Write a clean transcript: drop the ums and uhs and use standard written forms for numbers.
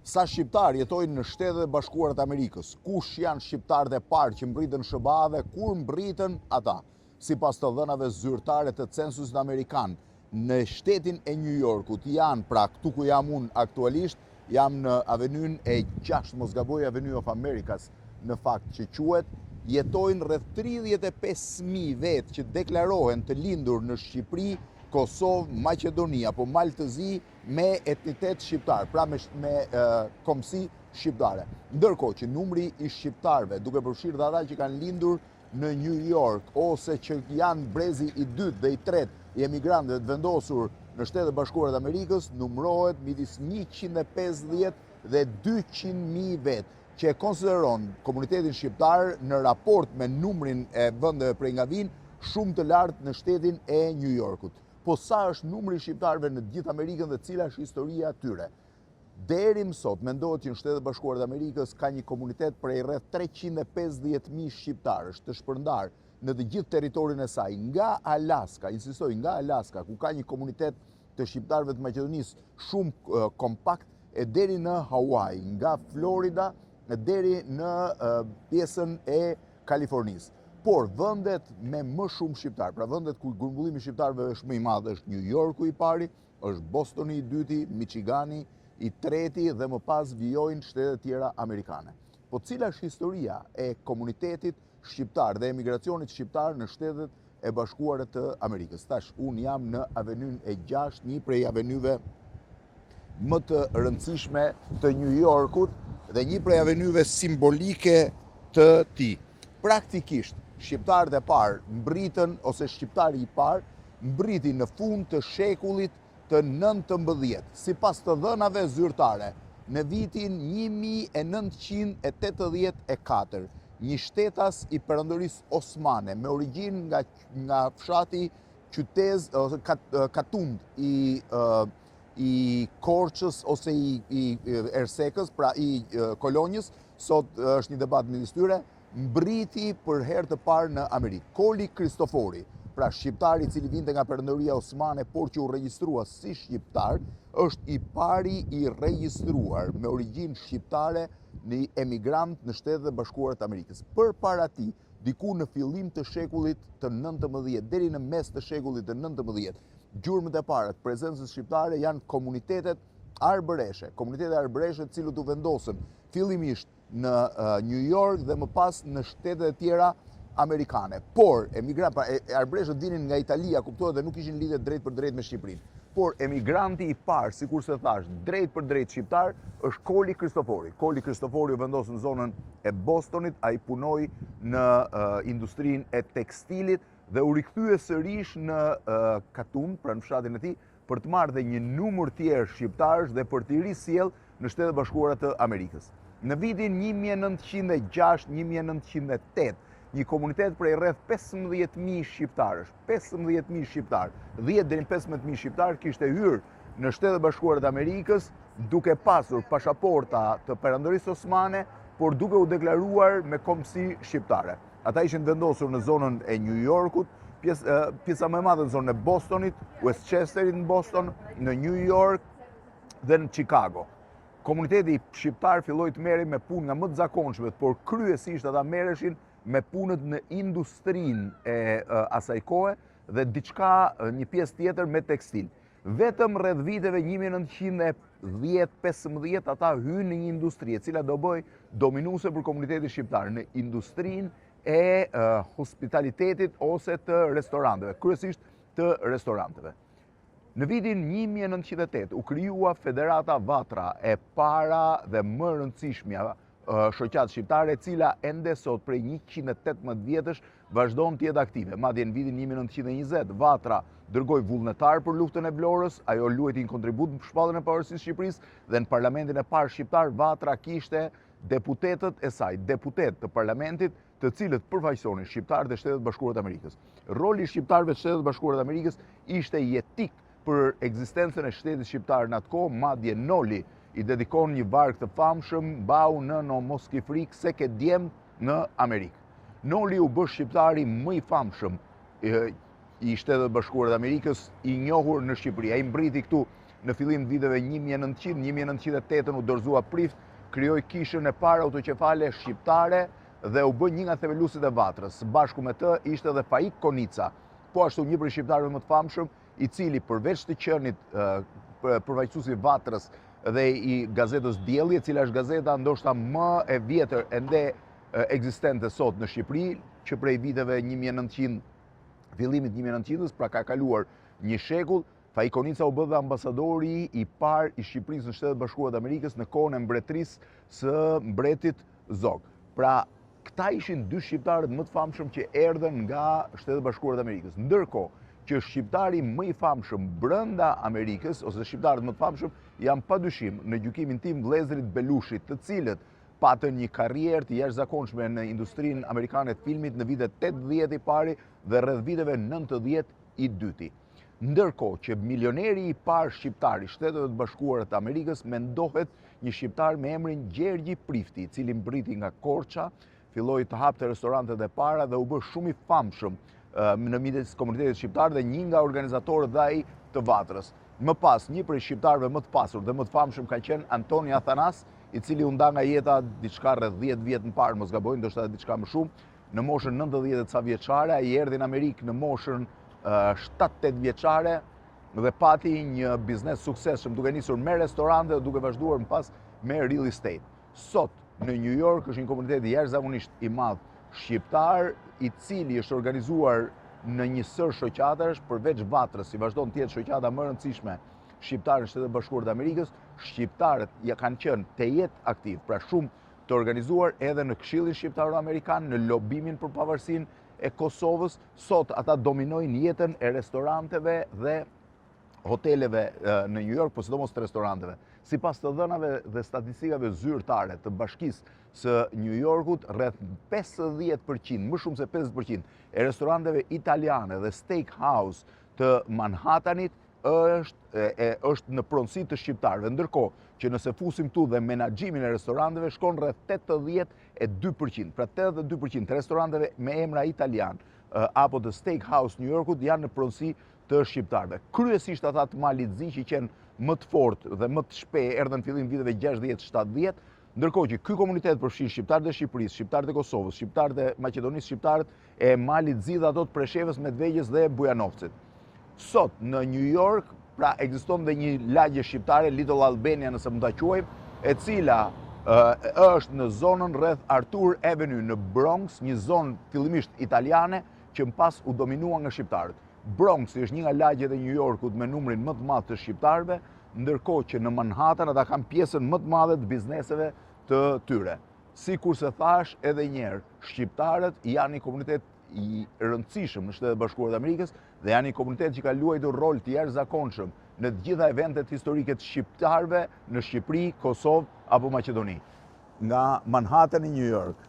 sa shqiptar jetojnë në Shtetet e Bashkuara të Amerikës, kush janë shqiptarët e parë që mbritën SBA dhe kur mbritën ata. Sipas të dhënave zyrtare të censusit amerikan, në shtetin e New Yorkut janë, pra këtu ku jam unë aktualisht, jam në avenyn e 6, mos gaboj, Avenue of Americas, në fakt që quhet, jetojnë rreth 35.000 vetë që deklarohen të lindur në Shqipëri, Kosovë, Maqedoni apo Maltëzi me etnitet shqiptar, pra me komsi shqiptare. Ndërkohë që numri i shqiptarëve, duke përfshirë dhe ata që kanë lindur në New York, ose që janë brezi i dytë dhe i tretë i emigrantëve të vendosur në Shtetet e Bashkuara të Amerikës, numërohet midis 150 dhe 200.000 vetë, që e konsideron komunitetin shqiptar në raport me numrin e vendeve prej nga vinë shumë të lartë në shtetin e New Yorkut. Po sa është numri i shqiptarëve në gjithë Amerikën dhe cila është historia e tyre? Deri më sot mendohet që në Shtetet e Bashkuara të Amerikës ka një komunitet prej rreth 350.000 shqiptarësh të shpërndar në të gjithë territorin e saj, nga Alaska, insistoj, nga Alaska, ku ka një komunitet të shqiptarëve të Maqedonisë shumë kompakt, e deri në Hawaii, nga Florida deri në pjesën e Kalifornisë. Por vendet me më shumë shqiptar, pra vendet ku grumbullimi i shqiptarëve është më i madh, është New Yorku i pari, është Bostoni i dyti, Michigani i treti dhe më pas vijojnë shtetet tjera amerikane. Po cila është historia e komunitetit shqiptar dhe emigracionit shqiptar në Shtetet e Bashkuara të Amerikës? Tash, unë jam në Avenyn e 6, një prej avenyve më të rëndësishme të New Yorkut dhe një prej avenyve simbolike të tij. Praktikisht, shqiptarët e parë mbritën, ose shqiptari i parë, mbriti në fund të shekullit të 19, sipas të dhënave zyrtare, në vitin 1984, një shtetas i Perëndorisë Osmane, me origjinë nga fshati Qytez, ose Katund i Korçës ose i Ersekës, pra i Kolonjës, sot është një debat midis tyre, mbriti për herë të parë në Amerikë. Koli Kristofori, pra shqiptari i cili vinte nga Perëndoria Osmane, por që u regjistrua si shqiptar, është i pari i regjistruar me origjinë shqiptare në emigrant në Shtetet e Bashkuara të Amerikës. Përpara tij, diku në fillim të shekullit të 19 deri në mes të shekullit të 19, gjurmët e para të prezencës shqiptare janë komunitetet arbëreshe, të cilët u vendosën fillimisht në New York dhe më pas në shtetet e tjera amerikane. Por arbëreshët vinin nga Italia, kuptohet, dhe nuk ishin lidhje drejt për drejt me Shqipërinë. Por emigranti i parë, sikur se thash, drejt për drejt shqiptar, është Koli Kristofori. Koli Kristofori u vendos në zonën e Bostonit, ai punoi në industrinë e tekstilit dhe u rikthye sërish në Katund, pra në fshatin e tij, për të marrë dhe një numër tjerë shqiptarësh dhe për t'i risjell në Shtetet e Bashkuara të Amerikës. Në vitin 1906-1908, një komunitet prej rreth 15.000 shqiptarësh, 15.000 shqiptarë, 10 deri në 15.000 shqiptarë kishte hyrë në Shtetet e Bashkuara të Amerikës duke pasur pasaporta të Perëndorisë Osmane, por duke u deklaruar me komsi shqiptare. Ata ishin vendosur në zonën e New Yorkut, pjesa më e madhe në zonën e Bostonit, Westchesterit në Boston, në New York dhe në Chicago. Komuniteti shqiptar filloi të merrej me punë nga më të zakonshmet, por kryesisht ata merreshin me punët në industrinë e asaj kohe dhe diçka, një pjesë tjetër me tekstil. Vetëm rreth viteve 1910-15 ata hynë në një industri e cila do bëj dominuese për komunitetin shqiptar në industrinë e hospitalitetit ose të restoranteve, kryesisht të restoranteve. Në vitin 1908 u krijua Federata Vatra, e para dhe më rëndësishmja shoqatë shqiptare, e cila ende sot prej 118 vjetësh vazhdon të jetë aktive. Madje në vitin 1920 Vatra dërgoi vullnetar për luftën e Vlorës, ajo luajti një kontribut në shpalljen e pavarësisë së Shqipërisë dhe në parlamentin e parë shqiptar Vatra kishte deputetët e saj, deputet të parlamentit, të cilët përfaqësonin shqiptarët e Shtetet Bashkuara të Amerikës. Roli i shqiptarëve të Shtetet Bashkuara të Amerikës ishte jetik për ekzistencën e shtetit shqiptar në atë kohë. Madje Noli i dedikon një varg të famshëm Bau nëno mos ki frikë se ke djem në Amerikë. Noli u bë shqiptari më i famshëm i Shtetet Bashkuara të Amerikës, i njohur në Shqipëri. Ai mbriti këtu në fillim të viteve 1900-1908 u dorëzua prift, krijoi kishën e parë autoqefale shqiptare dhe u bë një nga themeluesit e Vatrës. Bashku me të ishte edhe Faik Konica, po ashtu një prej shqiptarëve më të famshëm, i cili përveç të qenit përfaqësuesi i Vatrës dhe i gazetës Dielli, e cila është gazeta ndoshta më e vjetër ende ekzistente sot në Shqipëri, që prej viteve 1900, fillimit 1900-s, pra ka kaluar një shekull. Faik Konica u bë dhe ambasadori i parë i Shqipërisë në Shtetet Bashkuara të Amerikës në kohën e mbretërisë së mbretit Zog. Pra, këta ishin dy shqiptarët më të famshëm që erdhën nga Shtetet Bashkuara të Amerikës. Ndërkohë që shqiptari më i famshëm brenda Amerikës, ose shqiptarët më të famshëm, janë padyshim në gjykimin tim vëllezërit Belushit, të cilët patën një karrierë të jashtëzakonshme në industrinë amerikane të filmit në vitet 80 i pari dhe rreth viteve 90 i dyti. Ndërkohë që milioneri i parë shqiptar i Shteteve të Bashkuara të Amerikës mendohet një shqiptar me emrin Gjergji Prifti, i cili mbriti nga Korça, filloi të hapte restorantet e para dhe u bë shumë i famshëm në midis komunitetit shqiptar dhe një nga organizatorët dhe ai të Vatrës. Më pas, një prej shqiptarëve më të pasur dhe më të famshëm ka qenë Antoni Athanas, i cili u nda nga jeta diçka rreth 10 vjet më parë, mos gaboj, ndoshta diçka më shumë, në moshën 90 ca vjeçare. Ai erdhi në Amerikë në moshën 7-8 vjeçare dhe pati një biznes suksesshëm, duke nisur me restorante dhe duke vazhduar më pas me real estate. Sot në New York është një komunitet jashtëzakonisht i madh shqiptar, i cili është organizuar në një sër shoqatash, përveç Vatrës, si vazhdon të jetë shoqata më e rëndësishme shqiptare në Shtetet Bashkuara të Amerikës, shqiptarët ja kanë qenë të jetë aktiv, pra shumë të organizuar edhe në Këshillin Shqiptaro-Amerikan, në lobimin për pavarësinë e Kosovës. Sot ata dominojnë jetën e restoranteve dhe hoteleve në New York, por sidomos të restoranteve. Sipas të dhënave dhe statistikave zyrtare të Bashkisë së New Yorkut, rreth 50%, më shumë se 50% e restoranteve italiane dhe steakhouse të Manhattanit është në pronësi të shqiptarëve, ndërkohë që nëse fusim tu dhe menaxhimin e restoranteve shkon rreth 82%. Pra 82% të restoranteve me emra italian apo të steakhouse New Yorkut janë në pronësi të shqiptarëve. Kryesisht ata të Malit Zi që qenë më të fortë dhe më të shpejtë erdhën fillim viteve 60-70, ndërkohë që ky komunitet përfshin shqiptarët e Shqipërisë, shqiptarët e Kosovës, shqiptarët e Maqedonisë, shqiptarët e Malit Zi dhe ato të Preshevës, Medvegjës dhe Bujanovcit. Sot në New York, pra ekziston dhe një lagje shqiptare, Little Albania nëse mund ta quajmë, e cila është në zonën rreth Arthur Avenue në Bronx, një zonë fillimisht italiane që më pas u dominua nga shqiptarët. Bronx është një nga lagjet e New Yorkut me numrin më të madh të shqiptarëve, ndërkohë që në Manhattan ata kanë pjesën më të madhe të bizneseve të tyre. Sikur se thash edhe një herë, shqiptarët janë një komunitet i rëndësishëm në Shtetet Bashkuara të Amerikës dhe janë një komunitet që ka luajtur rol të jashtëzakonshëm në të gjitha eventet historike të shqiptarëve në Shqipëri, Kosovë apo Maqedoni. Nga Manhattan i New York.